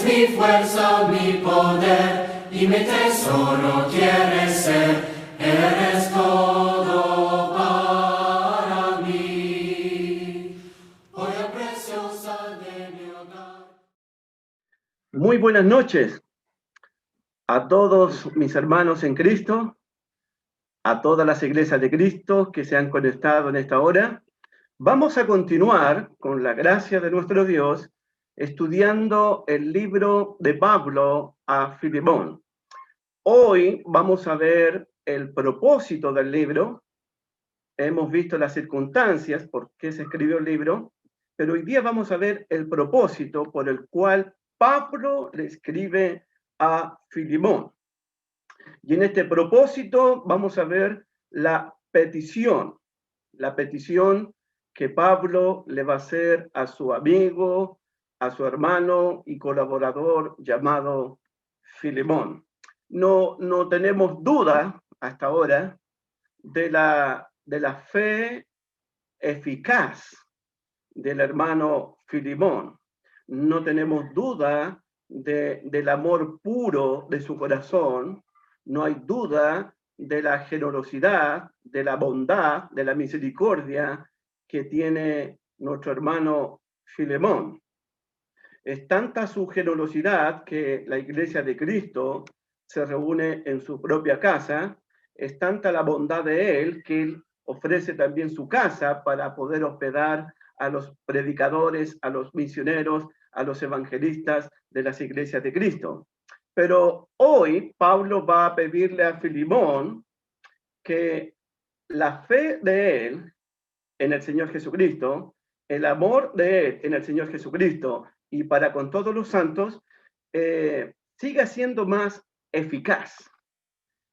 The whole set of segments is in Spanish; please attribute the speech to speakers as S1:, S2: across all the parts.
S1: mi fuerza, mi poder, y mi tesoro quieres ser, eres todo para mí. Joya preciosa de mi hogar.
S2: Muy buenas noches a todos mis hermanos en Cristo, a todas las iglesias de Cristo que se han conectado en esta hora. Vamos a continuar, con la gracia de nuestro Dios, estudiando el libro de Pablo a Filemón. Hoy vamos a ver el propósito del libro. Hemos visto las circunstancias por qué se escribió el libro, pero hoy día vamos a ver el propósito por el cual Pablo le escribe a Filemón. Y en este propósito vamos a ver la petición que Pablo le va a hacer a su amigo, a su hermano y colaborador llamado Filemón. No tenemos duda hasta ahora de la fe eficaz del hermano Filemón. No tenemos duda del amor puro de su corazón. No hay duda de la generosidad, de la bondad, de la misericordia que tiene nuestro hermano Filemón. Es tanta su generosidad que la Iglesia de Cristo se reúne en su propia casa. Es tanta la bondad de él que él ofrece también su casa para poder hospedar a los predicadores, a los misioneros, a los evangelistas de las iglesias de Cristo. Pero hoy Pablo va a pedirle a Filemón que la fe de él en el Señor Jesucristo, el amor de él en el Señor Jesucristo y para con todos los santos, siga siendo más eficaz,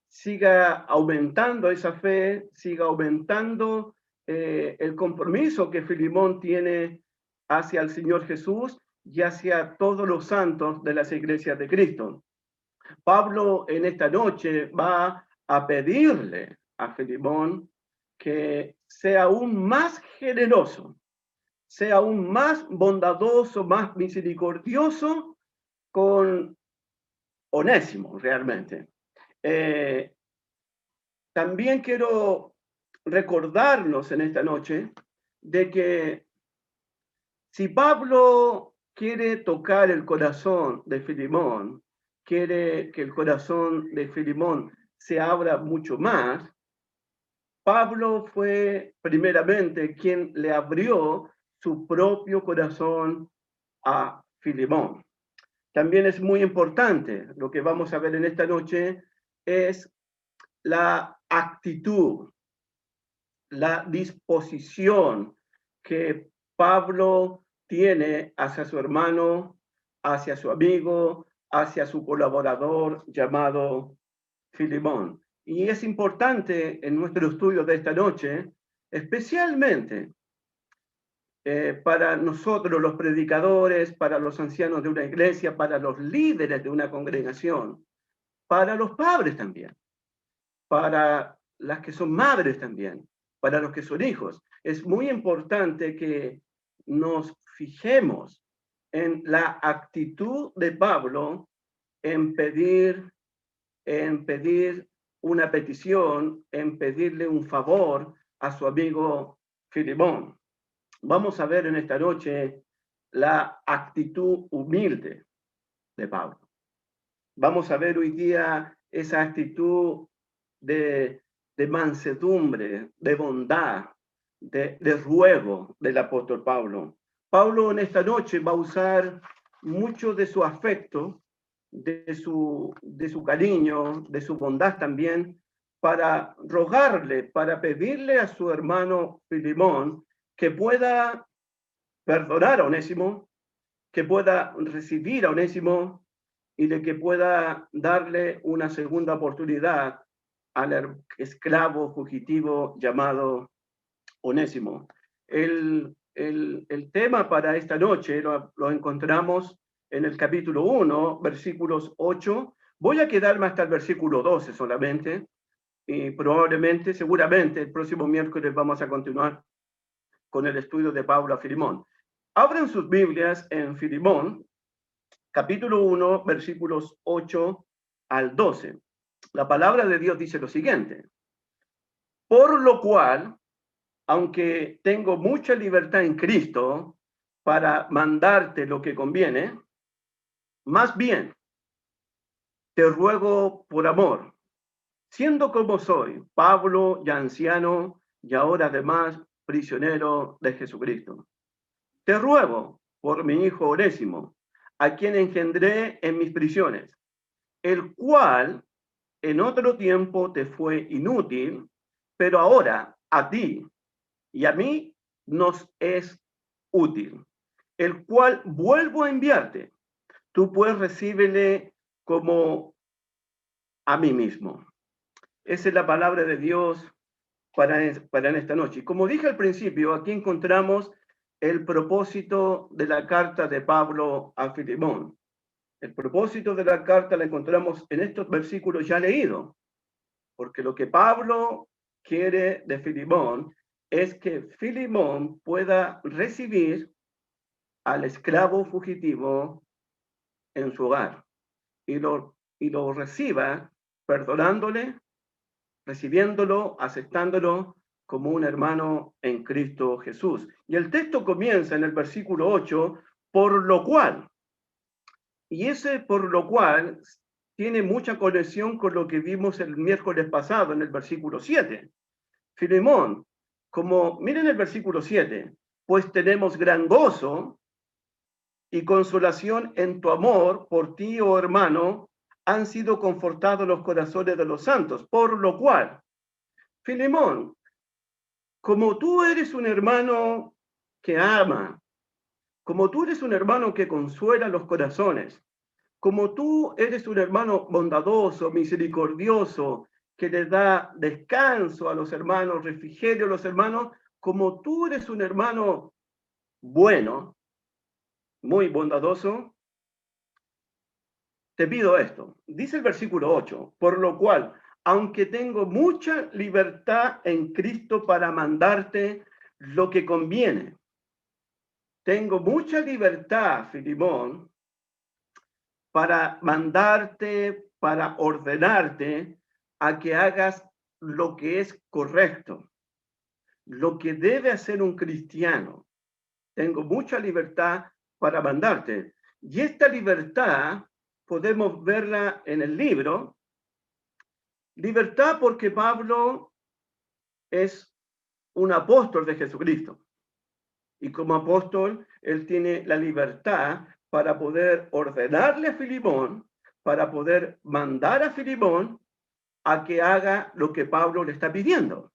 S2: siga aumentando esa fe, siga aumentando el compromiso que Filemón tiene hacia el Señor Jesús y hacia todos los santos de las iglesias de Cristo. Pablo en esta noche va a pedirle a Filemón que sea aún más generoso, sea aún más bondadoso, más misericordioso con Onésimo, realmente. También quiero recordarnos en esta noche de que si Pablo quiere tocar el corazón de Filemón, quiere que el corazón de Filemón se abra mucho más, Pablo fue primeramente quien le abrió su propio corazón a Filemón. También es muy importante, lo que vamos a ver en esta noche es la actitud, la disposición que Pablo tiene hacia su hermano, hacia su amigo, hacia su colaborador llamado Filemón. Y es importante en nuestro estudio de esta noche, especialmente para nosotros los predicadores, para los ancianos de una iglesia, para los líderes de una congregación, para los padres también, para las que son madres también, para los que son hijos. Es muy importante que nos fijemos en la actitud de Pablo en pedir una petición, en pedirle un favor a su amigo Filemón. Vamos a ver en esta noche la actitud humilde de Pablo. Vamos a ver hoy día esa actitud de mansedumbre, de bondad, de ruego del apóstol Pablo. Pablo en esta noche va a usar mucho de su afecto, de su cariño, de su bondad también, para rogarle, para pedirle a su hermano Filemón que pueda perdonar a Onésimo, que pueda recibir a Onésimo y de que pueda darle una segunda oportunidad al esclavo fugitivo llamado Onésimo. El tema para esta noche lo encontramos en el capítulo 1, versículos 8. Voy a quedarme hasta el versículo 12 solamente, y probablemente, seguramente, el próximo miércoles vamos a continuar con el estudio de Pablo a Filemón. Abran sus Biblias en Filemón, capítulo 1, versículos 8 al 12. La palabra de Dios dice lo siguiente: por lo cual, aunque tengo mucha libertad en Cristo para mandarte lo que conviene, más bien te ruego por amor, siendo como soy, Pablo, ya anciano, y ahora además prisionero de Jesucristo. Te ruego por mi hijo Onésimo, a quien engendré en mis prisiones, el cual en otro tiempo te fue inútil, pero ahora a ti y a mí nos es útil, el cual vuelvo a enviarte. Tú pues recíbele como a mí mismo. Esa es la palabra de Dios para en esta noche. Como dije al principio, aquí encontramos el propósito de la carta de Pablo a Filemón. El propósito de la carta la encontramos en estos versículos ya leídos, porque lo que Pablo quiere de Filemón es que Filemón pueda recibir al esclavo fugitivo en su hogar y lo reciba perdonándole, recibiéndolo, aceptándolo como un hermano en Cristo Jesús. Y el texto comienza en el versículo 8, por lo cual, y ese por lo cual tiene mucha conexión con lo que vimos el miércoles pasado en el versículo 7. Filemón, como miren el versículo 7, pues tenemos gran gozo y consolación en tu amor por ti, oh hermano, han sido confortados los corazones de los santos, por lo cual, Filemón, como tú eres un hermano que ama, como tú eres un hermano que consuela los corazones, como tú eres un hermano bondadoso, misericordioso, que le da descanso a los hermanos, refrigerio a los hermanos, como tú eres un hermano bueno, muy bondadoso, te pido esto. Dice el versículo 8, por lo cual, aunque tengo mucha libertad en Cristo para mandarte lo que conviene, tengo mucha libertad, Filemón, para mandarte, para ordenarte a que hagas lo que es correcto, lo que debe hacer un cristiano. Tengo mucha libertad para mandarte. Y esta libertad podemos verla en el libro. Libertad porque Pablo es un apóstol de Jesucristo. Y como apóstol, él tiene la libertad para poder ordenarle a Filemón, para poder mandar a Filemón a que haga lo que Pablo le está pidiendo.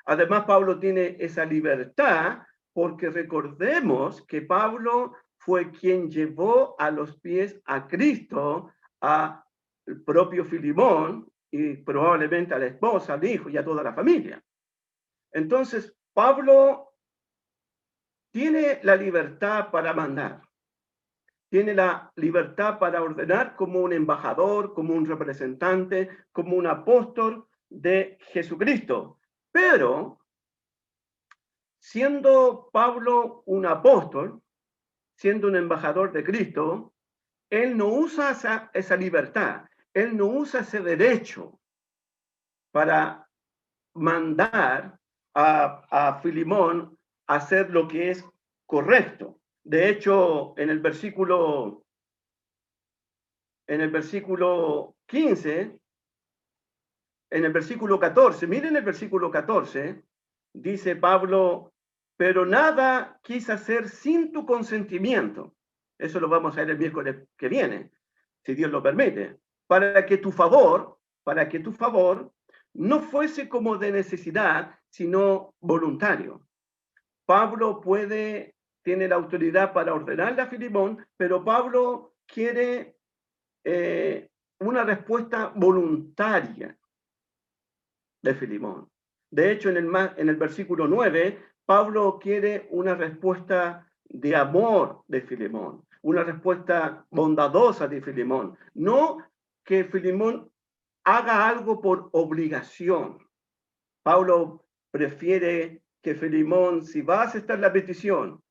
S2: Además, Pablo tiene esa libertad porque recordemos que Pablo fue quien llevó a los pies a Cristo, al propio Filemón y probablemente a la esposa, al hijo y a toda la familia. Entonces, Pablo tiene la libertad para mandar, tiene la libertad para ordenar como un embajador, como un representante, como un apóstol de Jesucristo. Pero, siendo Pablo un apóstol, siendo un embajador de Cristo, él no usa esa libertad, él no usa ese derecho para mandar a Filemón a hacer lo que es correcto. De hecho, en el versículo 15, en el versículo 14, miren el versículo 14, dice Pablo, pero nada quise hacer sin tu consentimiento. Eso lo vamos a ver el miércoles que viene, si Dios lo permite, para que tu favor no fuese como de necesidad, sino voluntario. Pablo tiene la autoridad para ordenarle a Filemón, pero Pablo quiere una respuesta voluntaria de Filemón. De hecho, en el versículo 9, Pablo quiere una respuesta de amor de Filemón, una respuesta bondadosa de Filemón, no que Filemón haga algo por obligación. Pablo prefiere que Filemón, si va a aceptar la petición,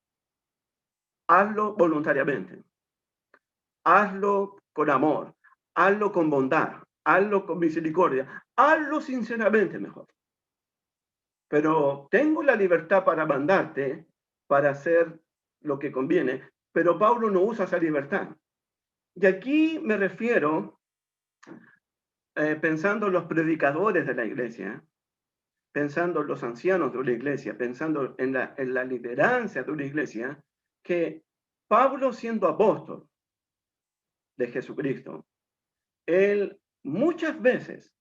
S2: hazlo voluntariamente. hazlo con amor, hazlo con bondad, hazlo con misericordia, hazlo sinceramente mejor. Pero tengo la libertad para mandarte, para hacer lo que conviene, pero Pablo no usa esa libertad. Y aquí me refiero, pensando en los predicadores de la iglesia, pensando en los ancianos de una iglesia, pensando en la liderancia de una iglesia, que Pablo, siendo apóstol de Jesucristo, él muchas veces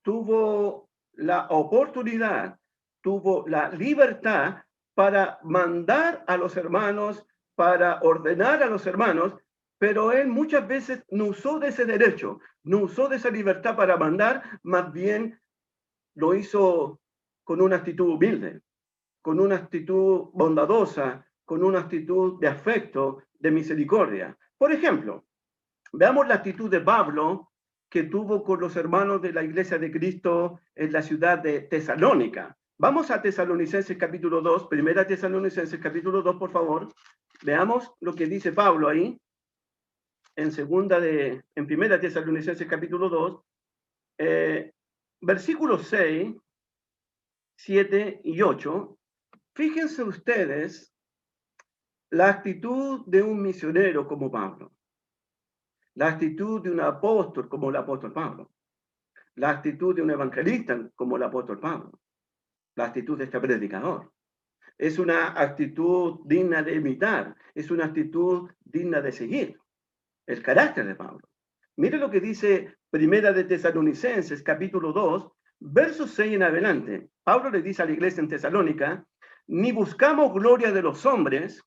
S2: tuvo la oportunidad, tuvo la libertad para mandar a los hermanos, para ordenar a los hermanos, pero él muchas veces no usó de ese derecho, no usó de esa libertad para mandar, más bien lo hizo con una actitud humilde, con una actitud bondadosa, con una actitud de afecto, de misericordia. Por ejemplo, veamos la actitud de Pablo que tuvo con los hermanos de la Iglesia de Cristo en la ciudad de Tesalónica. Vamos a Tesalonicenses capítulo 2, primera Tesalonicenses capítulo 2, por favor. Veamos lo que dice Pablo ahí, en primera Tesalonicenses capítulo 2, versículos 6, 7 y 8. Fíjense ustedes la actitud de un misionero como Pablo, la actitud de un apóstol como el apóstol Pablo, la actitud de un evangelista como el apóstol Pablo, la actitud de este predicador. Es una actitud digna de imitar, es una actitud digna de seguir. El carácter de Pablo. Mire lo que dice Primera de Tesalonicenses, capítulo 2, versos 6 en adelante. Pablo le dice a la iglesia en Tesalónica: ni buscamos gloria de los hombres,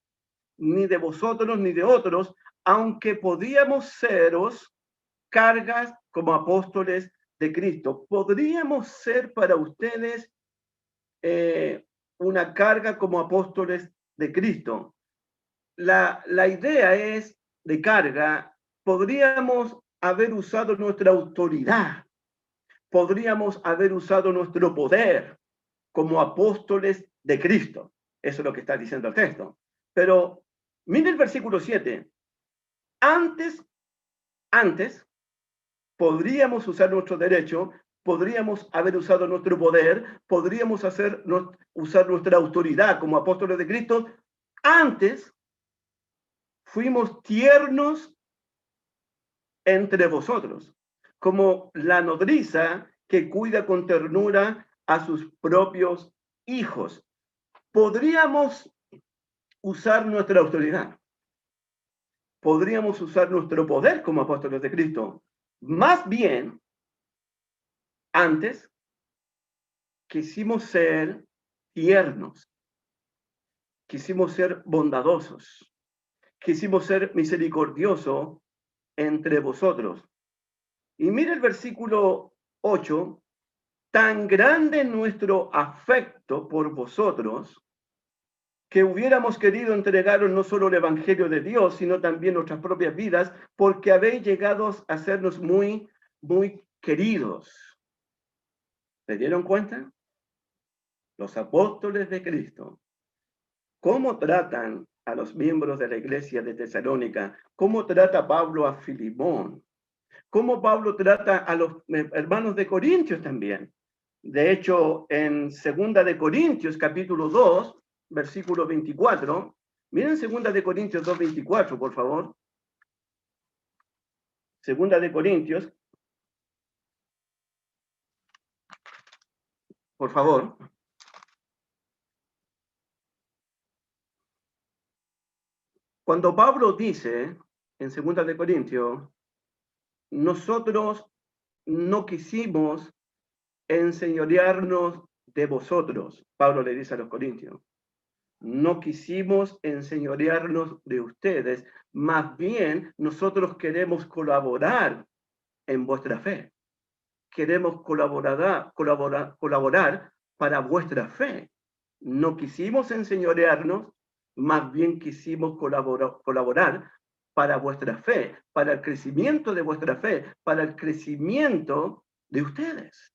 S2: ni de vosotros, ni de otros, aunque podíamos seros cargas como apóstoles de Cristo. Podríamos ser para ustedes una carga como apóstoles de Cristo. La idea es de carga. Podríamos haber usado nuestra autoridad, podríamos haber usado nuestro poder como apóstoles de Cristo. Eso es lo que está diciendo el texto. Pero mire el versículo 7. Antes, podríamos usar nuestro derecho, podríamos haber usado nuestro poder, podríamos usar nuestra autoridad como apóstoles de Cristo. Antes, fuimos tiernos entre vosotros, como la nodriza que cuida con ternura a sus propios hijos. Podríamos usar nuestra autoridad, podríamos usar nuestro poder como apóstoles de Cristo. Más bien, antes, quisimos ser tiernos, quisimos ser bondadosos, quisimos ser misericordiosos entre vosotros. Y mire el versículo 8, tan grande nuestro afecto por vosotros, que hubiéramos querido entregaros no solo el evangelio de Dios, sino también nuestras propias vidas, porque habéis llegado a sernos muy, muy queridos. ¿Se dieron cuenta? Los apóstoles de Cristo, ¿cómo tratan a los miembros de la iglesia de Tesalónica? ¿Cómo trata Pablo a Filemón? ¿Cómo Pablo trata a los hermanos de Corintios también? De hecho, en 2 de Corintios, capítulo 2, versículo 24, miren 2 de Corintios 2, 24, por favor. 2 de Corintios, por favor. Cuando Pablo dice en 2 de Corintios, nosotros no quisimos enseñorearnos de vosotros, Pablo le dice a los corintios, no quisimos enseñorearnos de ustedes, más bien nosotros queremos colaborar en vuestra fe, queremos colaborar para vuestra fe. No quisimos enseñorearnos, más bien quisimos colaborar para vuestra fe, para el crecimiento de vuestra fe, para el crecimiento de ustedes.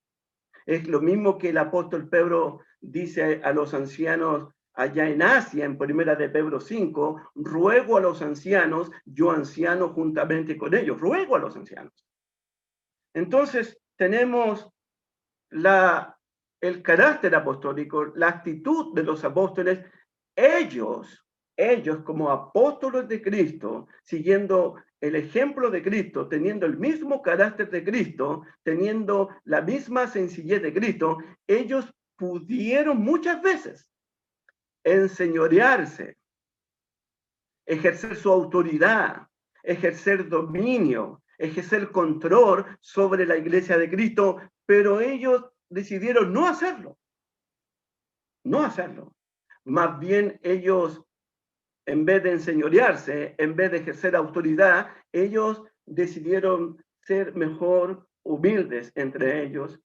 S2: Es lo mismo que el apóstol Pedro dice a los ancianos allá en Asia, en primera de Pedro 5, ruego a los ancianos, yo anciano juntamente con ellos, ruego a los ancianos. Entonces, tenemos el carácter apostólico, la actitud de los apóstoles, ellos como apóstoles de Cristo, siguiendo el ejemplo de Cristo, teniendo el mismo carácter de Cristo, teniendo la misma sencillez de Cristo, ellos pudieron muchas veces enseñorearse, ejercer su autoridad, ejercer dominio, ejercer control sobre la iglesia de Cristo, pero ellos decidieron no hacerlo. No hacerlo. Más bien ellos, en vez de enseñorearse, en vez de ejercer autoridad, ellos decidieron ser mejor humildes entre ellos,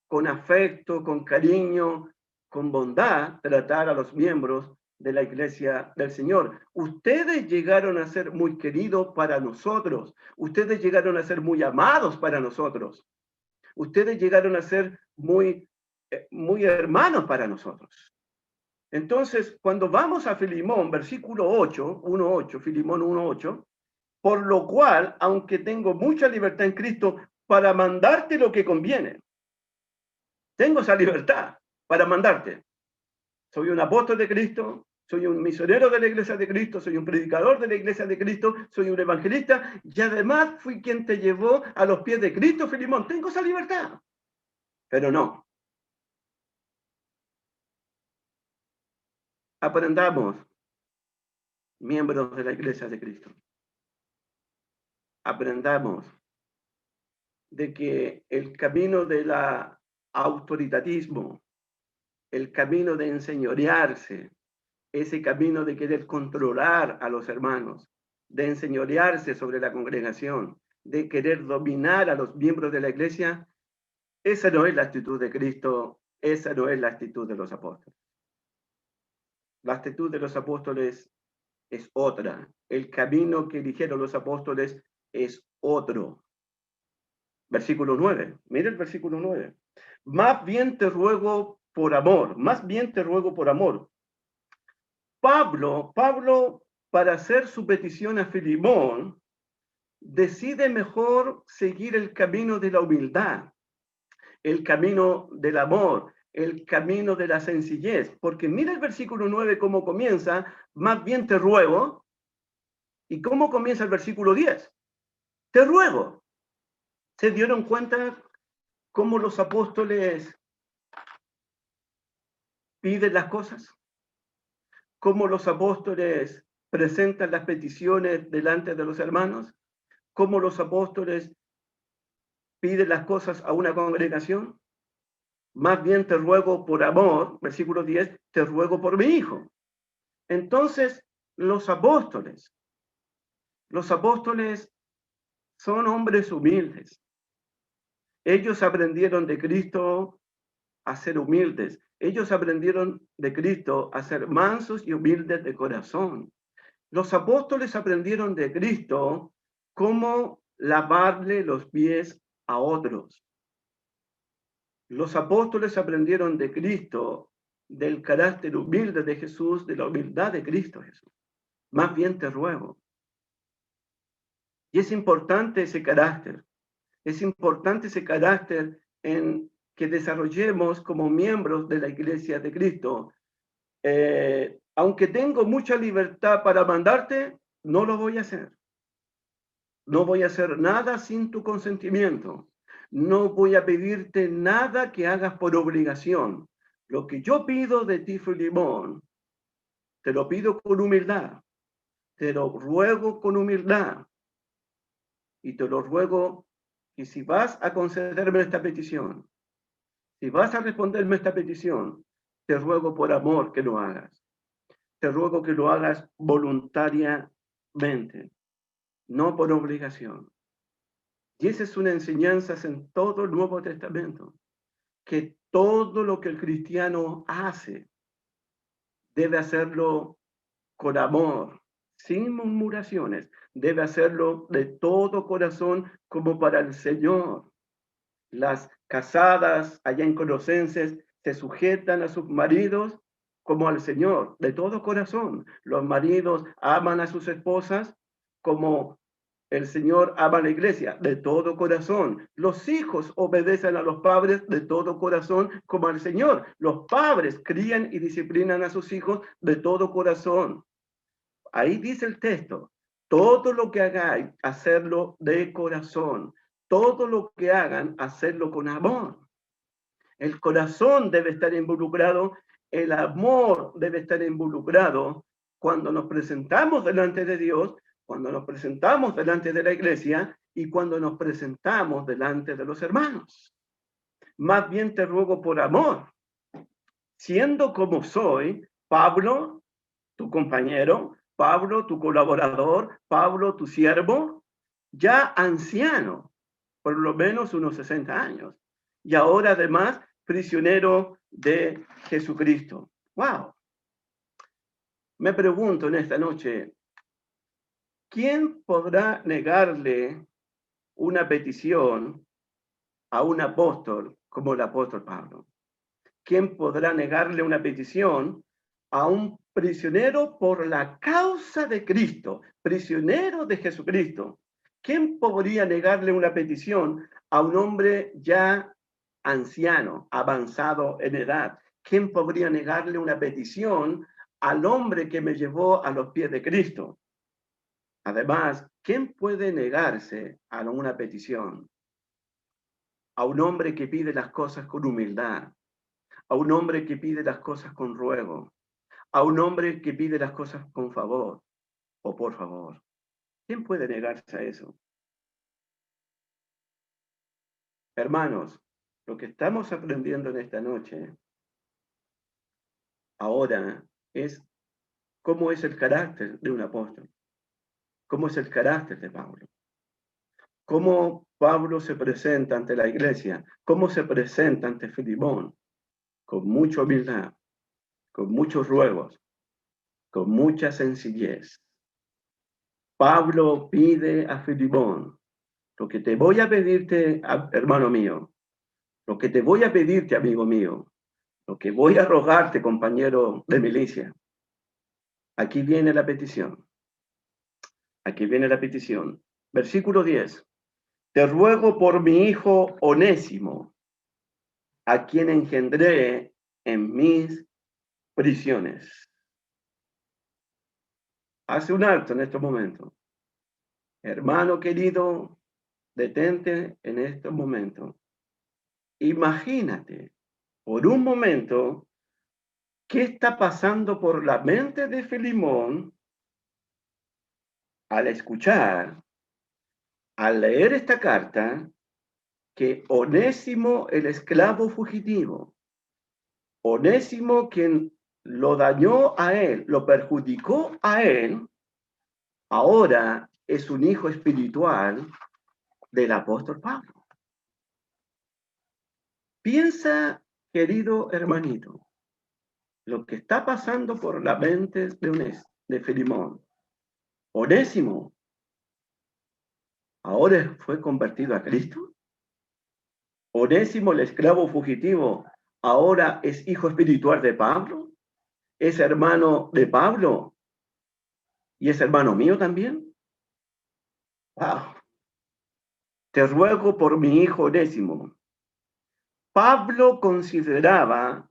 S2: con afecto, con cariño, con bondad, tratar a los miembros de la iglesia del Señor. Ustedes llegaron a ser muy queridos para nosotros. Ustedes llegaron a ser muy amados para nosotros. Ustedes llegaron a ser muy hermanos para nosotros. Entonces, cuando vamos a Filemón, versículo 8, 1.8, Filemón 1.8, por lo cual, aunque tengo mucha libertad en Cristo, para mandarte lo que conviene. Tengo esa libertad para mandarte. Soy un apóstol de Cristo, soy un misionero de la iglesia de Cristo, soy un predicador de la iglesia de Cristo, soy un evangelista y además fui quien te llevó a los pies de Cristo, Filemón. Tengo esa libertad. Pero no. Aprendamos, miembros de la iglesia de Cristo. Aprendamos de que el camino del autoritarismo, el camino de enseñorearse, ese camino de querer controlar a los hermanos, de enseñorearse sobre la congregación, de querer dominar a los miembros de la iglesia, esa no es la actitud de Cristo, esa no es la actitud de los apóstoles. La actitud de los apóstoles es otra. El camino que eligieron los apóstoles es otro. Versículo 9. Mira el versículo 9. Más bien te ruego por amor, más bien te ruego por amor. Pablo, para hacer su petición a Filemón, decide mejor seguir el camino de la humildad, el camino del amor, el camino de la sencillez. Porque mira el versículo 9 cómo comienza, más bien te ruego. ¿Y cómo comienza el versículo 10? Te ruego. ¿Se dieron cuenta cómo los apóstoles piden las cosas? ¿Cómo los apóstoles presentan las peticiones delante de los hermanos? ¿Cómo los apóstoles piden las cosas a una congregación? Más bien te ruego por amor, versículo 10, te ruego por mi hijo. Entonces, los apóstoles son hombres humildes. Ellos aprendieron de Cristo a ser humildes. Ellos aprendieron de Cristo a ser mansos y humildes de corazón. Los apóstoles aprendieron de Cristo cómo lavarle los pies a otros. Los apóstoles aprendieron de Cristo, del carácter humilde de Jesús, de la humildad de Cristo Jesús. Más bien te ruego. Y es importante ese carácter. Es importante ese carácter en que desarrollemos como miembros de la iglesia de Cristo. Aunque tengo mucha libertad para mandarte, no lo voy a hacer. No voy a hacer nada sin tu consentimiento. No voy a pedirte nada que hagas por obligación. Lo que yo pido de ti, Filemón, te lo pido con humildad. Te lo ruego con humildad. Y te lo ruego que si vas a concederme esta petición, si vas a responderme esta petición, te ruego por amor que lo hagas. Te ruego que lo hagas voluntariamente, no por obligación. Y esa es una enseñanza en todo el Nuevo Testamento, que todo lo que el cristiano hace debe hacerlo con amor, sin murmuraciones, debe hacerlo de todo corazón como para el Señor. Las casadas allá en Colosenses se sujetan a sus maridos como al Señor, de todo corazón. Los maridos aman a sus esposas como el Señor ama a la iglesia, de todo corazón. Los hijos obedecen a los padres de todo corazón como al Señor. Los padres crían y disciplinan a sus hijos de todo corazón. Ahí dice el texto, todo lo que hagáis, hacerlo de corazón. Todo lo que hagan, hacerlo con amor. El corazón debe estar involucrado, el amor debe estar involucrado cuando nos presentamos delante de Dios, cuando nos presentamos delante de la iglesia y cuando nos presentamos delante de los hermanos. Más bien te ruego por amor, siendo como soy, Pablo, tu compañero, Pablo, tu colaborador, Pablo, tu siervo, ya anciano, por lo menos unos 60 años, y ahora además prisionero de Jesucristo. ¡Wow! Me pregunto en esta noche, ¿quién podrá negarle una petición a un apóstol como el apóstol Pablo? ¿Quién podrá negarle una petición a un prisionero por la causa de Cristo, prisionero de Jesucristo? ¿Quién podría negarle una petición a un hombre ya anciano, avanzado en edad? ¿Quién podría negarle una petición al hombre que me llevó a los pies de Cristo? Además, ¿quién puede negarse a una petición? A un hombre que pide las cosas con humildad, a un hombre que pide las cosas con ruego, a un hombre que pide las cosas con favor o por favor. ¿Quién puede negarse a eso? Hermanos, lo que estamos aprendiendo en esta noche ahora es cómo es el carácter de un apóstol, cómo es el carácter de Pablo, cómo Pablo se presenta ante la iglesia, cómo se presenta ante Filemón, con mucha humildad, con muchos ruegos, con mucha sencillez. Pablo pide a Filemón, lo que te voy a pedirte, hermano mío, lo que te voy a pedirte, amigo mío, lo que voy a rogarte, compañero de milicia, aquí viene la petición. Aquí viene la petición. Versículo 10. Te ruego por mi hijo Onésimo, a quien engendré en mis prisiones. Hace un alto en este momento. Hermano querido, detente en este momento. Imagínate por un momento qué está pasando por la mente de Filemón al escuchar, al leer esta carta, que Onésimo, el esclavo fugitivo, Onésimo quien lo dañó a él, lo perjudicó a él, ahora es un hijo espiritual del apóstol Pablo. Piensa, querido hermanito, lo que está pasando por la mente de Filemón. Onésimo ahora fue convertido a Cristo. Onésimo, el esclavo fugitivo, ahora es hijo espiritual de Pablo. Es hermano de Pablo. Y es hermano mío también. Wow. Te ruego por mi hijo Onésimo. Pablo consideraba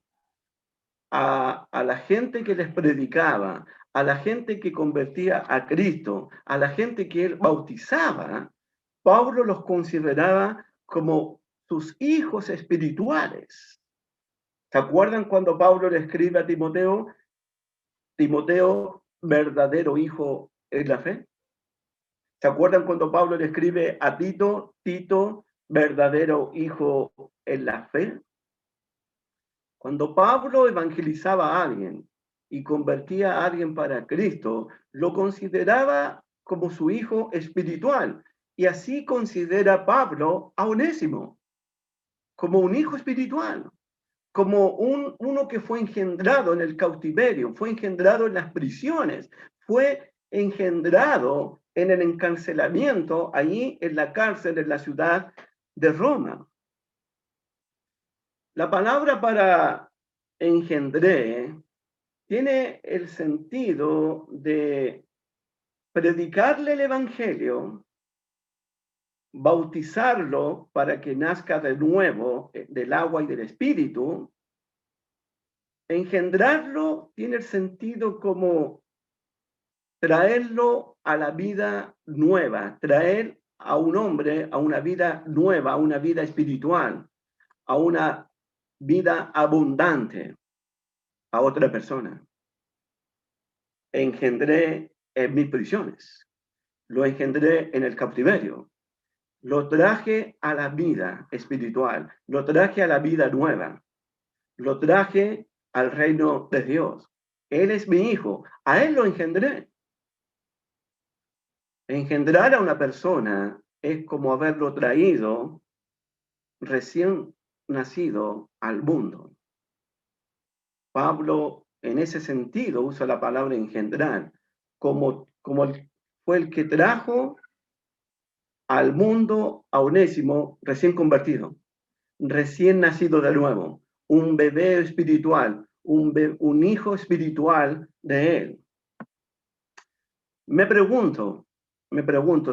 S2: a la gente que les predicaba, a la gente que convertía a Cristo, a la gente que él bautizaba, Pablo los consideraba como sus hijos espirituales. ¿Se acuerdan cuando Pablo le escribe a Timoteo? Timoteo, verdadero hijo en la fe. ¿Se acuerdan cuando Pablo le escribe a Tito? Tito, verdadero hijo en la fe. Cuando Pablo evangelizaba a alguien y convertía a alguien para Cristo, lo consideraba como su hijo espiritual. Y así considera Pablo a Onésimo, como un hijo espiritual, como uno que fue engendrado en el cautiverio, fue engendrado en las prisiones, fue engendrado en el encarcelamiento, allí en la cárcel de la ciudad de Roma. La palabra para engendré tiene el sentido de predicarle el Evangelio, bautizarlo para que nazca de nuevo del agua y del Espíritu. Engendrarlo tiene el sentido como traerlo a la vida nueva, traer a un hombre a una vida nueva, a una vida espiritual, a una vida abundante, a otra persona. Engendré en mis prisiones, lo engendré en el cautiverio, lo traje a la vida espiritual, lo traje a la vida nueva, lo traje al reino de Dios. Él es mi hijo, a él lo engendré. Engendrar a una persona es como haberlo traído recién nacido al mundo. Pablo, en ese sentido, usa la palabra engendrar, como fue el que trajo al mundo a Onésimo recién convertido, recién nacido de nuevo, un bebé espiritual, un hijo espiritual de él. Me pregunto,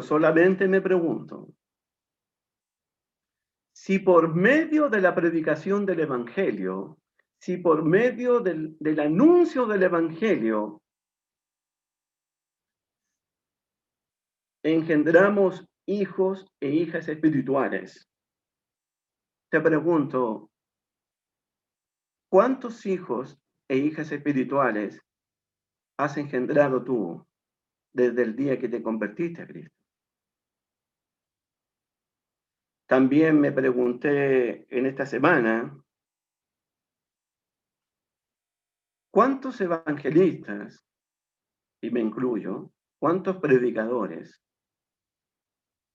S2: solamente me pregunto, si por medio de la predicación del Evangelio, si por medio del anuncio del Evangelio engendramos hijos e hijas espirituales, te pregunto, ¿cuántos hijos e hijas espirituales has engendrado tú desde el día que te convertiste a Cristo? También me pregunté en esta semana, ¿cuántos evangelistas, y me incluyo, cuántos predicadores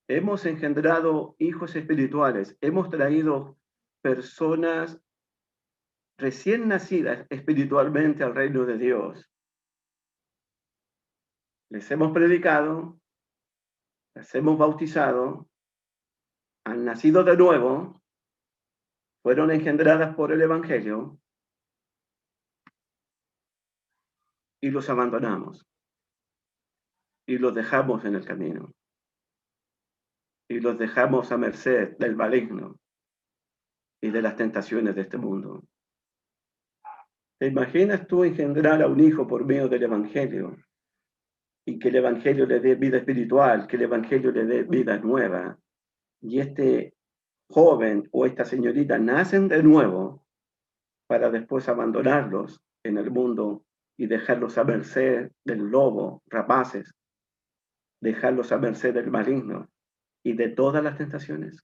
S2: hemos engendrado hijos espirituales, hemos traído personas recién nacidas espiritualmente al reino de Dios? Les hemos predicado, las hemos bautizado, han nacido de nuevo, fueron engendradas por el Evangelio y los abandonamos y los dejamos en el camino y los dejamos a merced del maligno y de las tentaciones de este mundo. ¿Te imaginas tú engendrar a un hijo por medio del Evangelio y que el Evangelio le dé vida espiritual, que el Evangelio le dé vida nueva, y este joven o esta señorita nacen de nuevo para después abandonarlos en el mundo y dejarlos a merced del lobo, rapaces, dejarlos a merced del maligno y de todas las tentaciones?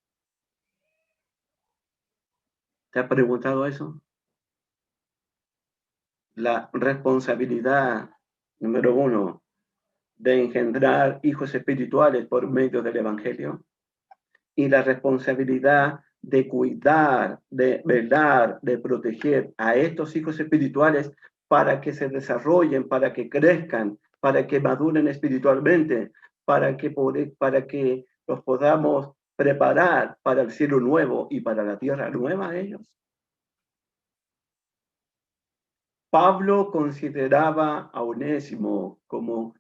S2: ¿Te has preguntado eso? La responsabilidad número 1 de engendrar hijos espirituales por medio del Evangelio, y la responsabilidad de cuidar, de velar, de proteger a estos hijos espirituales para que se desarrollen, para que crezcan, para que maduren espiritualmente, para que los podamos preparar para el cielo nuevo y para la tierra nueva a ellos. Pablo consideraba a Onésimo como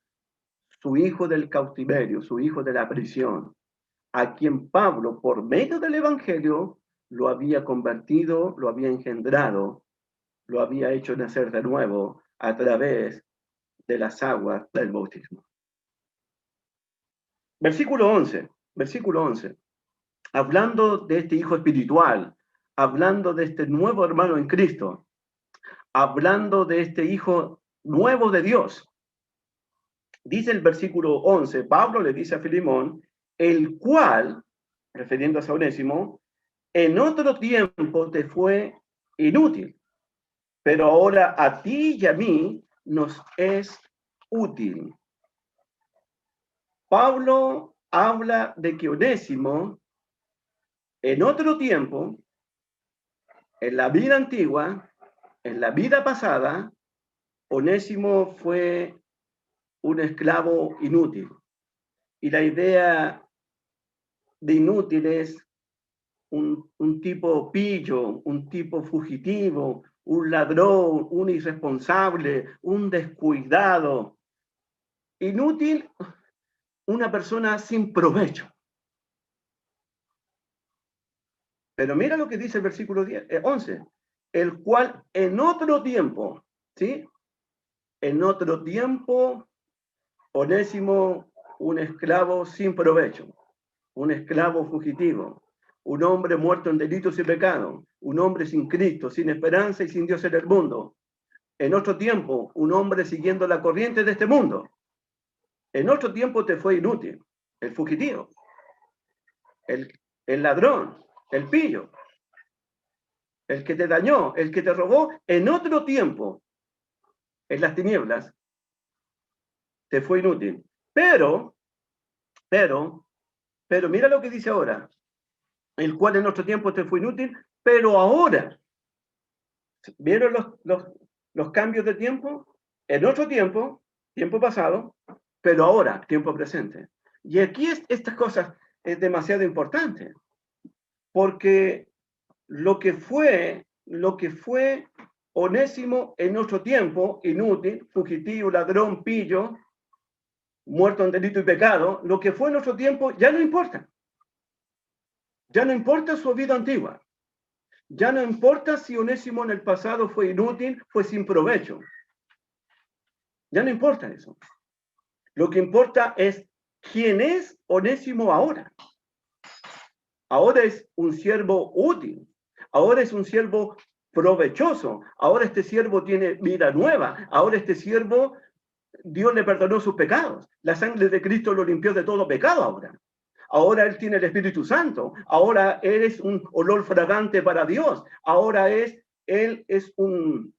S2: su hijo del cautiverio, su hijo de la prisión, a quien Pablo, por medio del Evangelio, lo había convertido, lo había engendrado, lo había hecho nacer de nuevo a través de las aguas del bautismo. Versículo 11, hablando de este hijo espiritual, hablando de este nuevo hermano en Cristo, hablando de este hijo nuevo de Dios. Dice el versículo 11, Pablo le dice a Filemón, el cual, refiriéndose a Onésimo, en otro tiempo te fue inútil, pero ahora a ti y a mí nos es útil. Pablo habla de que Onésimo, en otro tiempo, en la vida antigua, en la vida pasada, Onésimo fue un esclavo inútil. Y la idea de inútil es un tipo pillo, un tipo fugitivo, un ladrón, un irresponsable, un descuidado, inútil, una persona sin provecho. Pero mira lo que dice el versículo 11, el cual en otro tiempo, ¿sí? En otro tiempo, Onésimo, un esclavo sin provecho, un esclavo fugitivo, un hombre muerto en delitos y pecados, un hombre sin Cristo, sin esperanza y sin Dios en el mundo. En otro tiempo, un hombre siguiendo la corriente de este mundo. En otro tiempo te fue inútil, el fugitivo, el ladrón, el pillo, el que te dañó, el que te robó. En otro tiempo, en las tinieblas, te fue inútil. Pero, mira lo que dice ahora, el cual en otro tiempo te fue inútil, pero ahora, ¿vieron los cambios de tiempo? En otro tiempo, tiempo pasado, pero ahora, tiempo presente. Y aquí estas cosas es demasiado importante, porque lo que fue Onésimo en otro tiempo, inútil, fugitivo, ladrón, pillo, muerto en delito y pecado, lo que fue en otro tiempo ya no importa. Ya no importa su vida antigua. Ya no importa si Onésimo en el pasado fue inútil, fue sin provecho. Ya no importa eso. Lo que importa es quién es Onésimo ahora. Ahora es un siervo útil. Ahora es un siervo provechoso. Ahora este siervo tiene vida nueva. Ahora este siervo, Dios le perdonó sus pecados. La sangre de Cristo lo limpió de todo pecado ahora. Ahora él tiene el Espíritu Santo. Ahora él es un olor fragante para Dios. Ahora él es un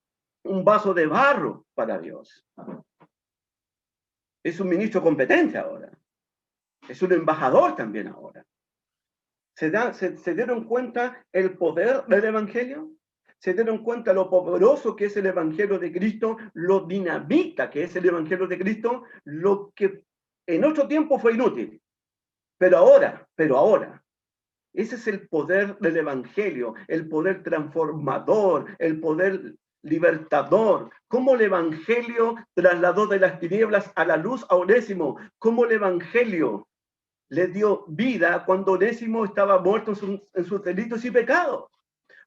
S2: vaso de barro para Dios. Es un ministro competente ahora. Es un embajador también ahora. ¿Se dieron cuenta el poder del Evangelio? ¿Se dieron cuenta lo poderoso que es el Evangelio de Cristo? Lo dinamita que es el Evangelio de Cristo. Lo que en otro tiempo fue inútil. Pero ahora, ese es el poder del Evangelio, el poder transformador, el poder libertador. Cómo el Evangelio trasladó de las tinieblas a la luz a Onésimo. Cómo el Evangelio le dio vida cuando Onésimo estaba muerto en sus delitos y pecados.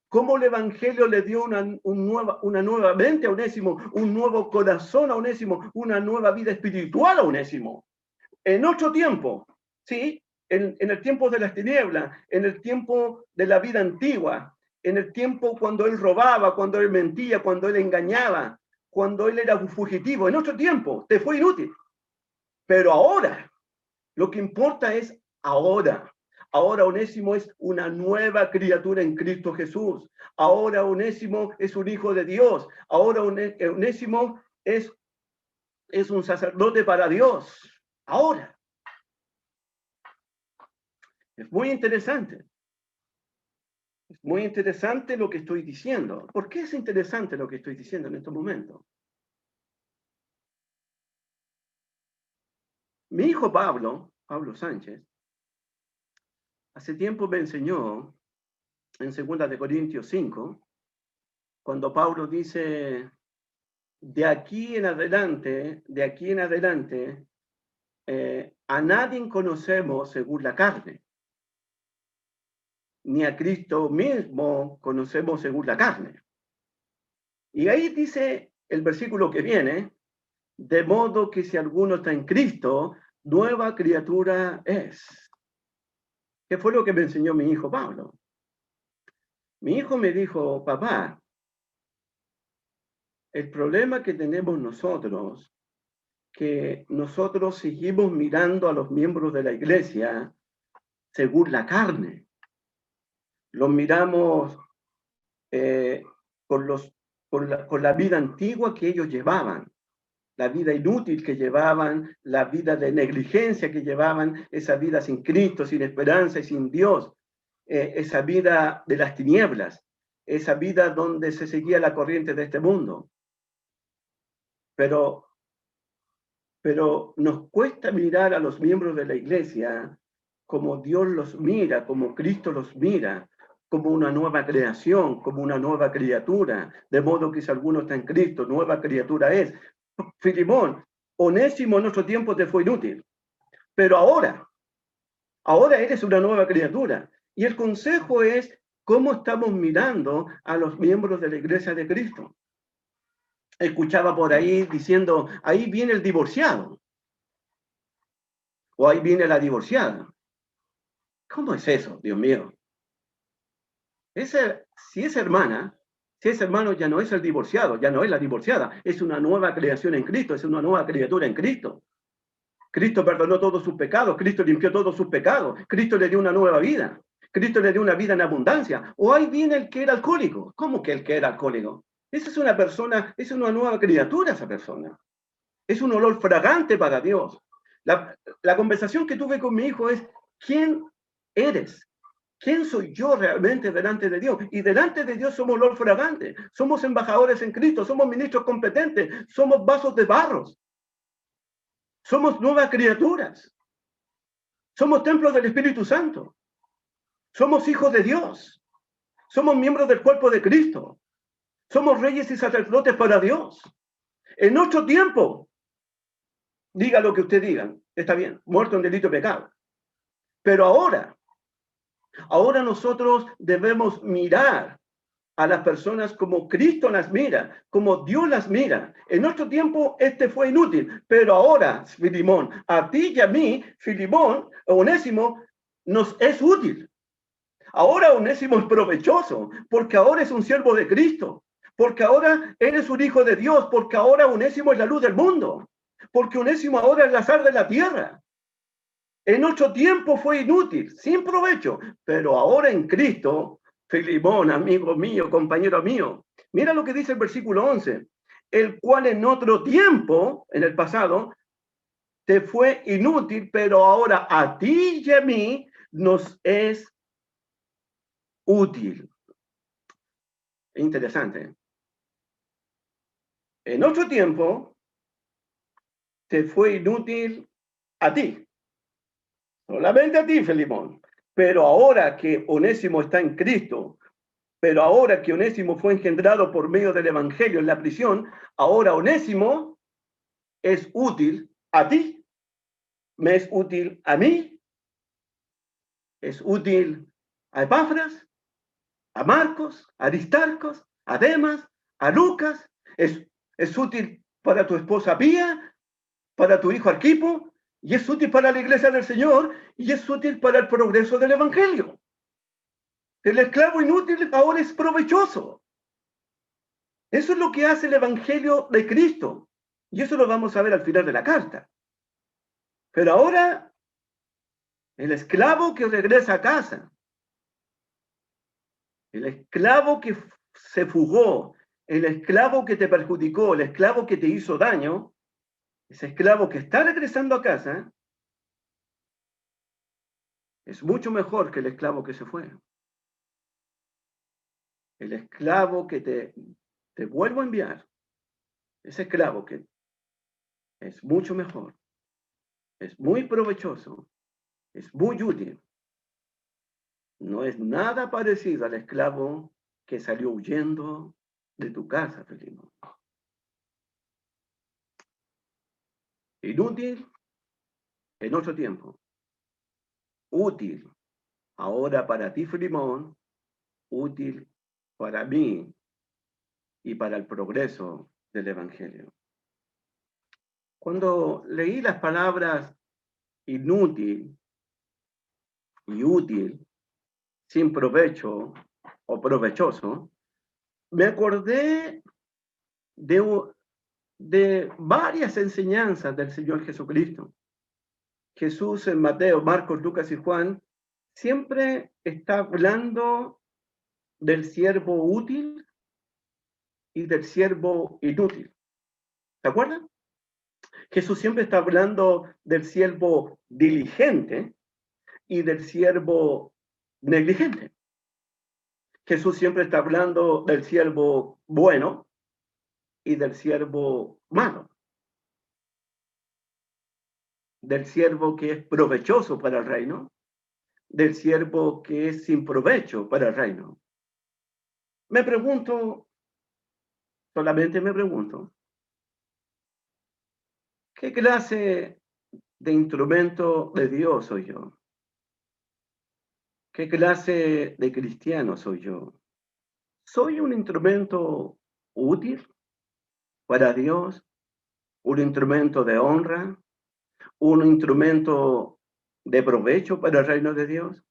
S2: Cómo el Evangelio le dio una nueva mente a Onésimo, un nuevo corazón a Onésimo, una nueva vida espiritual a Onésimo. En otro tiempo, ¿sí? En el tiempo de las tinieblas, en el tiempo de la vida antigua, en el tiempo cuando él robaba, cuando él mentía, cuando él engañaba, cuando él era un fugitivo. En otro tiempo te fue inútil. Pero ahora, lo que importa es ahora. Ahora Onésimo es una nueva criatura en Cristo Jesús. Ahora Onésimo es un hijo de Dios. Ahora Onésimo es un sacerdote para Dios. Ahora. Es muy interesante. Es muy interesante lo que estoy diciendo. ¿Por qué es interesante lo que estoy diciendo en estos momentos? Mi hijo Pablo Sánchez, hace tiempo me enseñó en 2 de Corintios 5, cuando Pablo dice, de aquí en adelante, a nadie conocemos según la carne, ni a Cristo mismo conocemos según la carne. Y ahí dice el versículo que viene, de modo que si alguno está en Cristo, nueva criatura es. ¿Qué fue lo que me enseñó mi hijo Pablo? Mi hijo me dijo, papá, el problema que tenemos nosotros, que nosotros seguimos mirando a los miembros de la iglesia según la carne. Los miramos con la vida antigua que ellos llevaban, la vida inútil que llevaban, la vida de negligencia que llevaban, esa vida sin Cristo, sin esperanza y sin Dios, esa vida de las tinieblas, esa vida donde se seguía la corriente de este mundo. Pero nos cuesta mirar a los miembros de la iglesia como Dios los mira, como Cristo los mira, como una nueva creación, como una nueva criatura, de modo que si alguno está en Cristo, nueva criatura es. Filemón, Onésimo en otro tiempo te fue inútil, pero ahora eres una nueva criatura. Y el consejo es cómo estamos mirando a los miembros de la iglesia de Cristo. Escuchaba por ahí diciendo, ahí viene el divorciado, o ahí viene la divorciada. ¿Cómo es eso, Dios mío? Si ese hermano ya no es el divorciado, ya no es la divorciada, es una nueva creación en Cristo, es una nueva criatura en Cristo. Cristo perdonó todos sus pecados, Cristo limpió todos sus pecados, Cristo le dio una nueva vida, Cristo le dio una vida en abundancia. O ahí viene el que era alcohólico. ¿Cómo que el que era alcohólico? Esa es una persona, es una nueva criatura esa persona. Es un olor fragante para Dios. La conversación que tuve con mi hijo es, ¿quién eres? ¿Quién soy yo realmente delante de Dios? Y delante de Dios somos olor fragante, somos embajadores en Cristo, somos ministros competentes, somos vasos de barros, somos nuevas criaturas, somos templos del Espíritu Santo, somos hijos de Dios, somos miembros del cuerpo de Cristo, somos reyes y sacerdotes para Dios. En otro tiempo, diga lo que usted diga, está bien, muerto en delito y pecado. Pero ahora nosotros debemos mirar a las personas como Cristo las mira, como Dios las mira. En nuestro tiempo este fue inútil, pero ahora, Filemón, a ti y a mí, Filemón, Onésimo, nos es útil. Ahora Onésimo es provechoso, porque ahora es un siervo de Cristo, porque ahora eres un hijo de Dios, porque ahora Onésimo es la luz del mundo, porque Onésimo ahora es la sal de la tierra. En otro tiempo fue inútil, sin provecho, pero ahora en Cristo, Filemón, amigo mío, compañero mío, mira lo que dice el versículo 11, el cual en otro tiempo, en el pasado, te fue inútil, pero ahora a ti y a mí nos es útil. Interesante. En otro tiempo, te fue inútil a ti. Solamente a ti, Filemón. Pero ahora que Onésimo está en Cristo, pero ahora que Onésimo fue engendrado por medio del Evangelio en la prisión, ahora Onésimo es útil a ti, me es útil a mí, es útil a Epafras, a Marcos, a Aristarcos, a Demas, a Lucas, es útil para tu esposa Pía, para tu hijo Arquipo, y es útil para la iglesia del Señor, y es útil para el progreso del Evangelio. El esclavo inútil ahora es provechoso. Eso es lo que hace el Evangelio de Cristo. Y eso lo vamos a ver al final de la carta. Pero ahora, el esclavo que regresa a casa, el esclavo que se fugó, el esclavo que te perjudicó, el esclavo que te hizo daño, ese esclavo que está regresando a casa, es mucho mejor que el esclavo que se fue. El esclavo que te vuelvo a enviar, ese esclavo que es mucho mejor, es muy provechoso, es muy útil. No es nada parecido al esclavo que salió huyendo de tu casa, Filemón. Inútil en otro tiempo. Útil ahora para ti, Filemón. Útil para mí y para el progreso del Evangelio. Cuando leí las palabras inútil y útil, sin provecho o provechoso, me acordé de varias enseñanzas del Señor Jesucristo. Jesús en Mateo, Marcos, Lucas y Juan siempre está hablando del siervo útil y del siervo inútil. ¿Se acuerdan? Jesús siempre está hablando del siervo diligente y del siervo negligente. Jesús siempre está hablando del siervo bueno y del siervo malo. Del siervo que es provechoso para el reino del siervo que es sin provecho para el reino? Me pregunto, solamente me pregunto, ¿qué clase de instrumento de Dios soy yo? ¿Qué clase de cristiano soy yo? ¿Soy un instrumento útil para Dios? ¿Un instrumento de honra? ¿Un instrumento de provecho para el reino de Dios?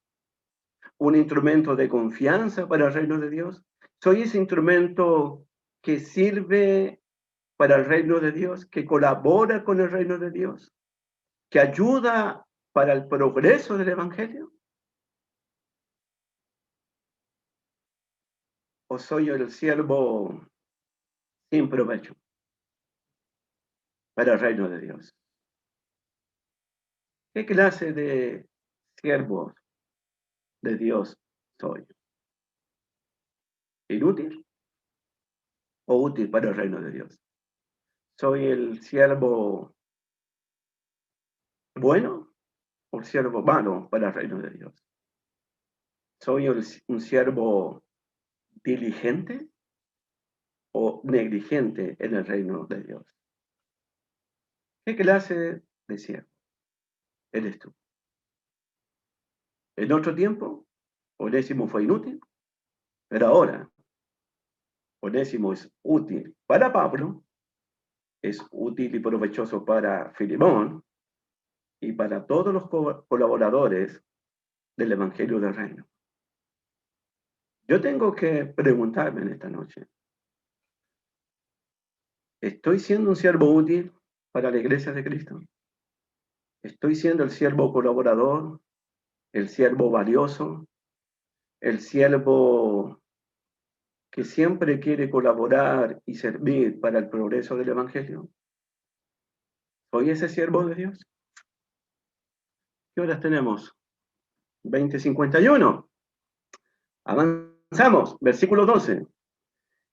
S2: ¿Un instrumento de confianza para el reino de Dios? ¿Soy ese instrumento que sirve para el reino de Dios, que colabora con el reino de Dios, que ayuda para el progreso del evangelio? ¿O soy el siervo sin provecho para el reino de Dios? ¿Qué clase de siervo de Dios soy? ¿Inútil o útil para el reino de Dios? ¿Soy el siervo bueno o el siervo malo para el reino de Dios? ¿Soy un siervo diligente o negligente en el reino de Dios? ¿Qué clase de siervo eres tú? En otro tiempo, Onésimo fue inútil, pero ahora Onésimo es útil para Pablo, es útil y provechoso para Filemón y para todos los colaboradores del Evangelio del Reino. Yo tengo que preguntarme en esta noche, ¿estoy siendo un siervo útil para la iglesia de Cristo? ¿Estoy siendo el siervo colaborador, el siervo valioso, el siervo que siempre quiere colaborar y servir para el progreso del Evangelio? ¿Soy ese siervo de Dios? ¿Qué horas tenemos? 20:51. Avanzamos, versículo 12.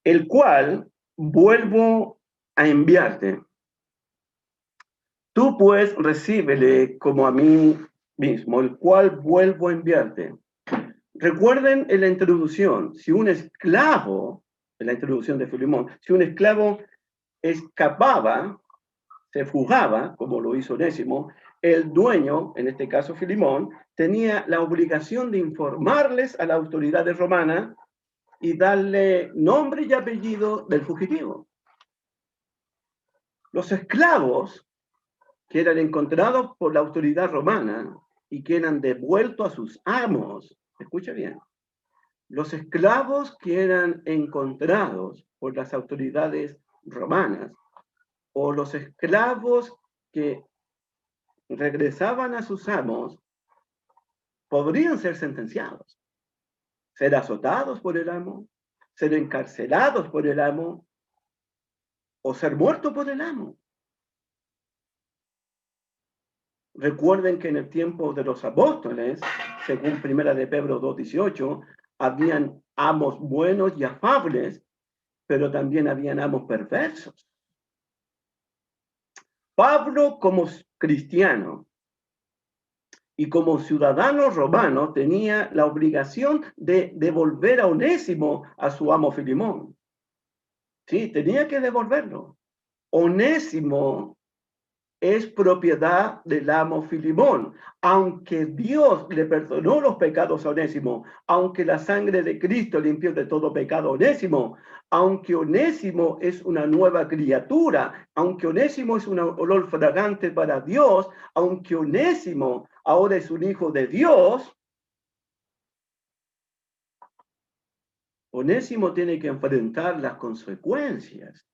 S2: El cual vuelvo a enviarte. Tú pues recíbele como a mí mismo, el cual vuelvo a enviarte. Recuerden en la introducción, si un esclavo, en la introducción de Filemón, si un esclavo escapaba, se fugaba, como lo hizo Onésimo, el dueño, en este caso Filemón, tenía la obligación de informarles a las autoridades romanas y darle nombre y apellido del fugitivo. Los esclavos que eran encontrados por la autoridad romana y que eran devueltos a sus amos, escucha bien, los esclavos que eran encontrados por las autoridades romanas o los esclavos que regresaban a sus amos podrían ser sentenciados, ser azotados por el amo, ser encarcelados por el amo o ser muertos por el amo. Recuerden que en el tiempo de los apóstoles, según Primera de Pedro 2:18, habían amos buenos y afables, pero también habían amos perversos. Pablo, como cristiano y como ciudadano romano, tenía la obligación de devolver a Onésimo a su amo Filemón. Sí, tenía que devolverlo. Onésimo es propiedad del amo Filemón. Aunque Dios le perdonó los pecados a Onésimo, aunque la sangre de Cristo limpió de todo pecado a Onésimo, aunque Onésimo es una nueva criatura, aunque Onésimo es un olor fragante para Dios, aunque Onésimo ahora es un hijo de Dios, Onésimo tiene que enfrentar las consecuencias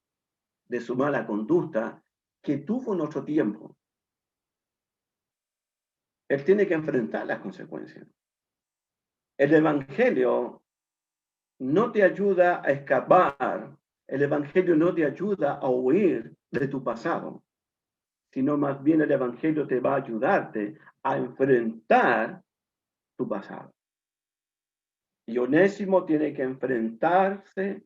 S2: de su mala conducta que tuvo en otro tiempo. Él tiene que enfrentar las consecuencias. El Evangelio no te ayuda a escapar, el Evangelio no te ayuda a huir de tu pasado, sino más bien el Evangelio te va a ayudarte a enfrentar tu pasado. Y Onésimo tiene que enfrentarse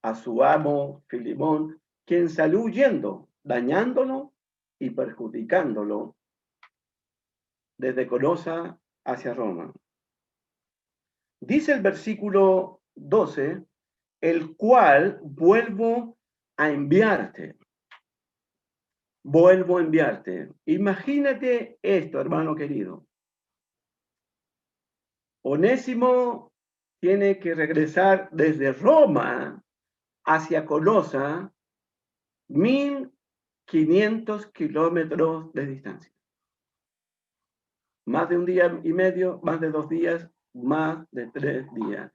S2: a su amo Filemón, quien salió huyendo, dañándolo y perjudicándolo desde Colosa hacia Roma. Dice el versículo 12, el cual vuelvo a enviarte. Vuelvo a enviarte. Imagínate esto, hermano querido. Onésimo tiene que regresar desde Roma hacia Colosa, 1500 kilómetros de distancia. Más de un día y medio, más de 2 días, más de 3 días.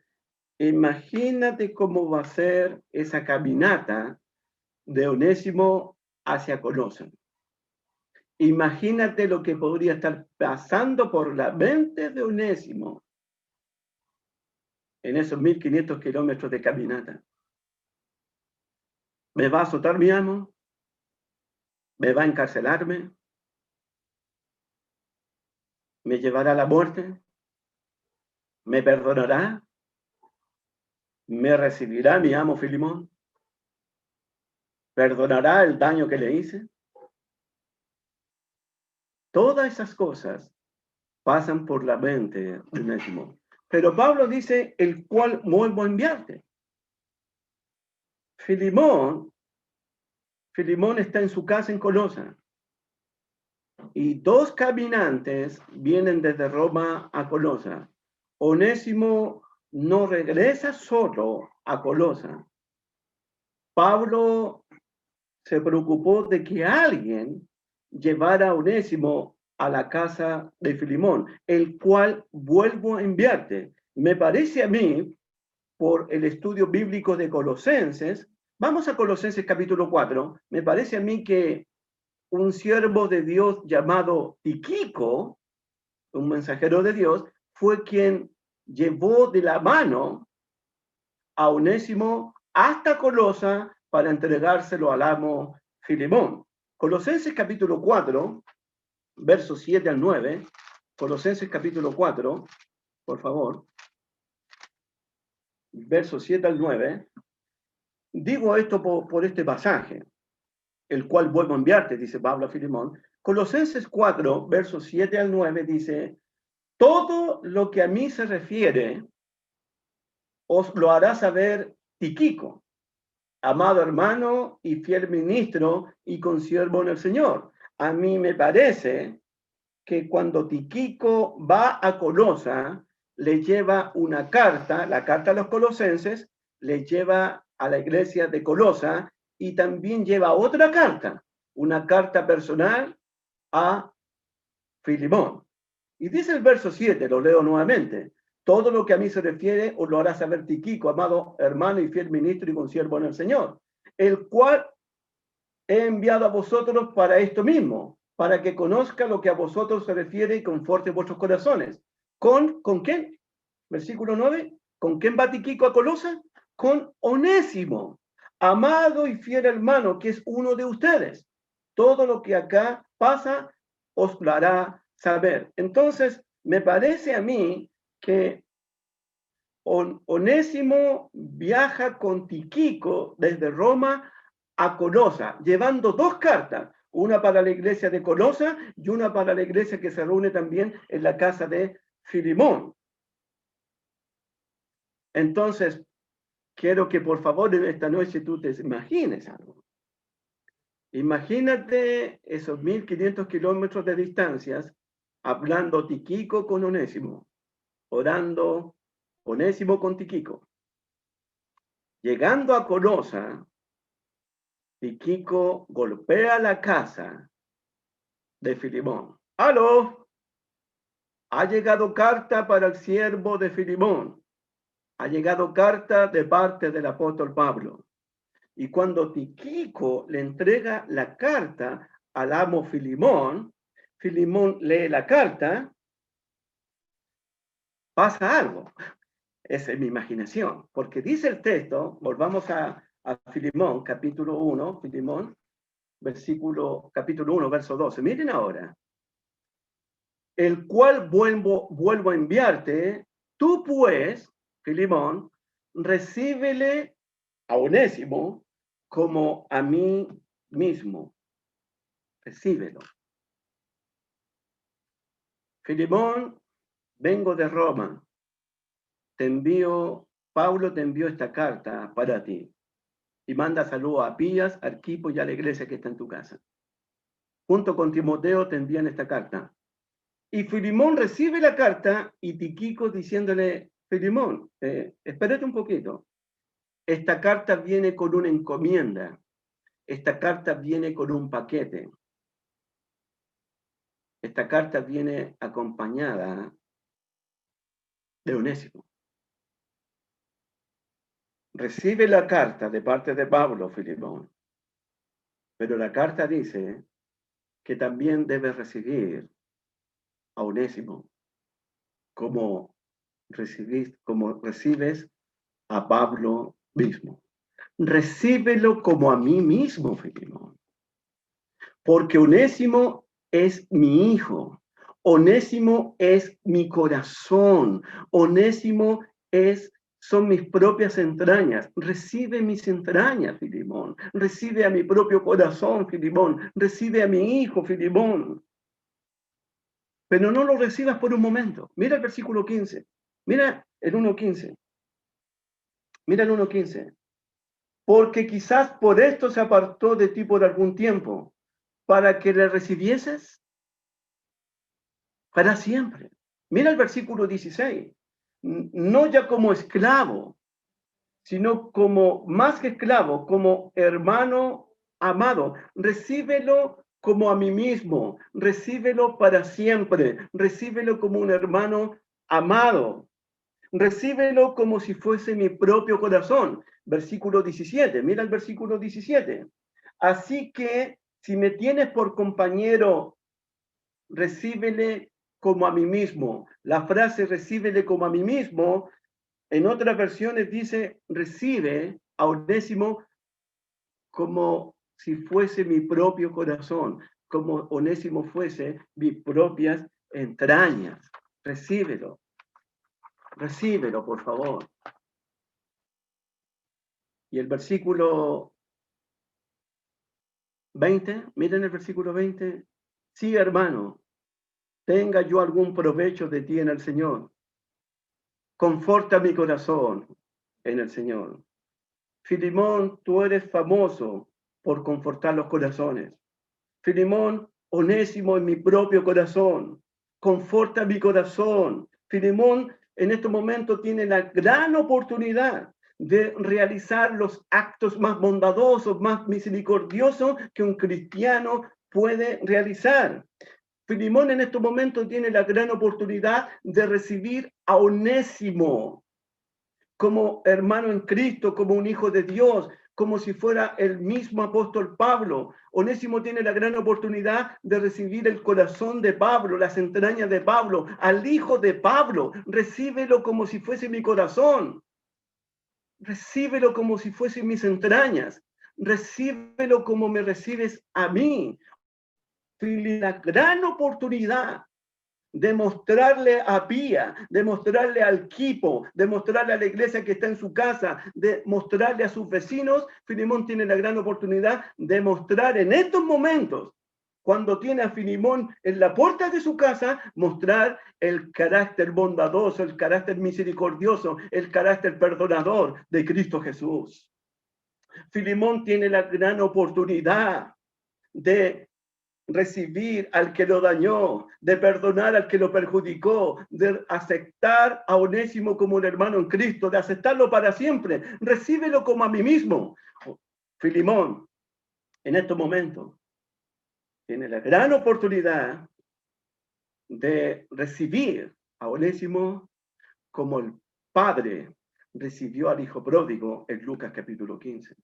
S2: Imagínate cómo va a ser esa caminata de Onésimo hacia Colosa. Imagínate lo que podría estar pasando por la mente de Onésimo en esos 1500 kilómetros de caminata. ¿Me va a azotar mi amo? ¿Me va a encarcelarme? ¿Me llevará a la muerte? ¿Me perdonará? ¿Me recibirá mi amo Filimón? ¿Perdonará el daño que le hice? Todas esas cosas pasan por la mente de Onésimo. Pero Pablo dice, el cual vuelvo a enviarte. Filimón está en su casa en Colosa. Y 2 caminantes vienen desde Roma a Colosa. Onésimo no regresa solo a Colosa. Pablo se preocupó de que alguien llevara a Onésimo a la casa de Filimón, el cual vuelvo a enviarte. Me parece a mí, por el estudio bíblico de Colosenses, vamos a Colosenses capítulo 4, me parece a mí que un siervo de Dios llamado Tíquico, un mensajero de Dios, fue quien llevó de la mano a Onésimo hasta Colosa para entregárselo al amo Filemón. Colosenses capítulo 4, versos 7 al 9. Colosenses capítulo 4, por favor. Versos 7 al 9. Digo esto por este pasaje, el cual vuelvo a enviarte, dice Pablo a Filemón. Colosenses 4, versos 7 al 9 dice, todo lo que a mí se refiere os lo hará saber Tíquico, amado hermano y fiel ministro y consiervo en el Señor. A mí me parece que cuando Tíquico va a Colosa, le lleva una carta, la carta a los colosenses, le lleva a la iglesia de Colosa y también lleva otra carta, una carta personal a Filemón. Y dice el verso 7, lo leo nuevamente, todo lo que a mí se refiere os lo hará saber Tíquico, amado hermano y fiel ministro y consiervo en el Señor, el cual he enviado a vosotros para esto mismo, para que conozca lo que a vosotros se refiere y conforte vuestros corazones. ¿Con quién? Versículo 9. ¿Con quién va Tíquico a Colosa? Con Onésimo, amado y fiel hermano, que es uno de ustedes. Todo lo que acá pasa os lo hará saber. Entonces, me parece a mí que Onésimo viaja con Tíquico desde Roma a Colosa, llevando 2 cartas, una para la iglesia de Colosa y una para la iglesia que se reúne también en la casa de Filemón. Entonces, quiero que por favor en esta noche tú te imagines algo. Imagínate esos 1500 kilómetros de distancias, hablando Tíquico con Onésimo, orando Onésimo con Tíquico. Llegando a Colosa, Tíquico golpea la casa de Filemón. ¡Aló! Ha llegado carta para el siervo de Filemón. Ha llegado carta de parte del apóstol Pablo. Y cuando Tíquico le entrega la carta al amo Filemón, Filemón lee la carta, pasa algo. Esa es mi imaginación, porque dice el texto, volvamos a Filemón, capítulo 1, Filemón, capítulo 1, verso 12. Miren ahora. El cual vuelvo a enviarte, tú pues, Filemón, recíbele a Onésimo como a mí mismo. Recíbelo. Filemón, vengo de Roma. Pablo te envió esta carta para ti. Y manda saludos a Apías, a Arquipo y a la iglesia que está en tu casa. Junto con Timoteo te envían esta carta. Y Filimón recibe la carta y Tíquico diciéndole, Filimón, espérate un poquito. Esta carta viene con una encomienda. Esta carta viene con un paquete. Esta carta viene acompañada de Onésimo. Recibe la carta de parte de Pablo, Filimón. Pero la carta dice que también debes recibir a Onésimo como recibes a Pablo mismo. Recíbelo como a mí mismo, Filimón. Porque Onésimo es mi hijo. Onésimo es mi corazón. Onésimo son mis propias entrañas. Recibe mis entrañas, Filimón. Recibe a mi propio corazón, Filimón. Recibe a mi hijo, Filimón. Pero no lo recibas por un momento. Mira el versículo 15. Mira el 1.15. Mira el 1.15. Porque quizás por esto se apartó de ti por algún tiempo, para que le recibieses para siempre. Mira el versículo 16. No ya como esclavo, sino como más que esclavo, como hermano amado. Recíbelo como a mí mismo, recíbelo para siempre, recíbelo como un hermano amado, recíbelo como si fuese mi propio corazón. Versículo 17, mira el versículo 17. Así que si me tienes por compañero, recíbele como a mí mismo. La frase recíbele como a mí mismo, en otras versiones dice, recibe a Onésimo como si fuese mi propio corazón, como Onésimo fuese mis propias entrañas. Recíbelo, por favor. Y el versículo 20, miren el versículo 20. Sí, hermano, tenga yo algún provecho de ti en el Señor. Conforta mi corazón en el Señor. Filimón, tú eres famoso por confortar los corazones. Filimón, Onésimo en mi propio corazón. Conforta mi corazón. Filimón en este momento tiene la gran oportunidad de realizar los actos más bondadosos, más misericordiosos que un cristiano puede realizar. Filimón en estos momentos tiene la gran oportunidad de recibir a Onésimo como hermano en Cristo, como un hijo de Dios, como si fuera el mismo apóstol Pablo. Onésimo tiene la gran oportunidad de recibir el corazón de Pablo, las entrañas de Pablo, al hijo de Pablo. Recíbelo como si fuese mi corazón. Recíbelo como si fuesen mis entrañas. Recíbelo como me recibes a mí. La gran oportunidad de mostrarle a Pía, de mostrarle al Quipo, de mostrarle a la iglesia que está en su casa, de mostrarle a sus vecinos. Filimón tiene la gran oportunidad de mostrar en estos momentos, cuando tiene a Filimón en la puerta de su casa, mostrar el carácter bondadoso, el carácter misericordioso, el carácter perdonador de Cristo Jesús. Filimón tiene la gran oportunidad de recibir al que lo dañó, de perdonar al que lo perjudicó, de aceptar a Onésimo como un hermano en Cristo, de aceptarlo para siempre. Recíbelo como a mí mismo. Filimón, en estos momentos, tiene la gran oportunidad de recibir a Onésimo como el padre recibió al hijo pródigo en Lucas capítulo 15.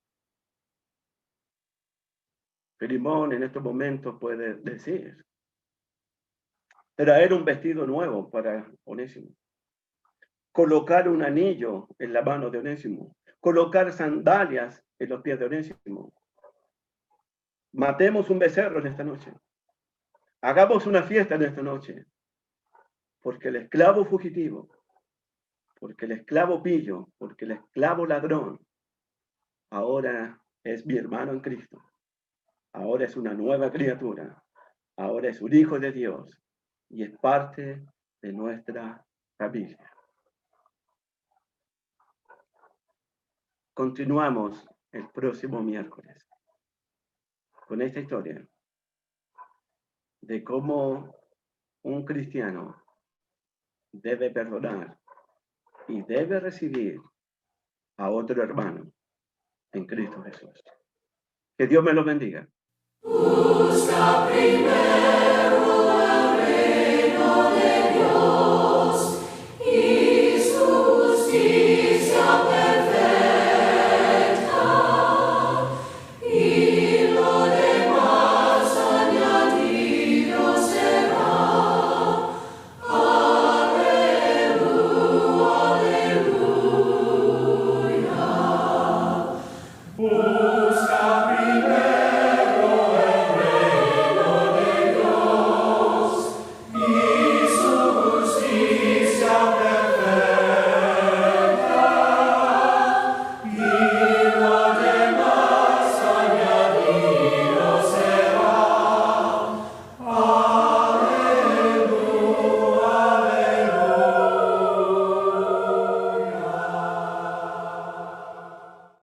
S2: Filimón en estos momentos puede decir, traer un vestido nuevo para Onésimo, colocar un anillo en la mano de Onésimo, colocar sandalias en los pies de Onésimo. Matemos un becerro en esta noche. Hagamos una fiesta en esta noche. Porque el esclavo fugitivo, porque el esclavo pillo, porque el esclavo ladrón, ahora es mi hermano en Cristo. Ahora es una nueva criatura. Ahora es un hijo de Dios y es parte de nuestra familia. Continuamos el próximo miércoles con esta historia de cómo un cristiano debe perdonar y debe recibir a otro hermano en Cristo Jesús. Que Dios me los bendiga.
S1: Busca primero el reino de Dios.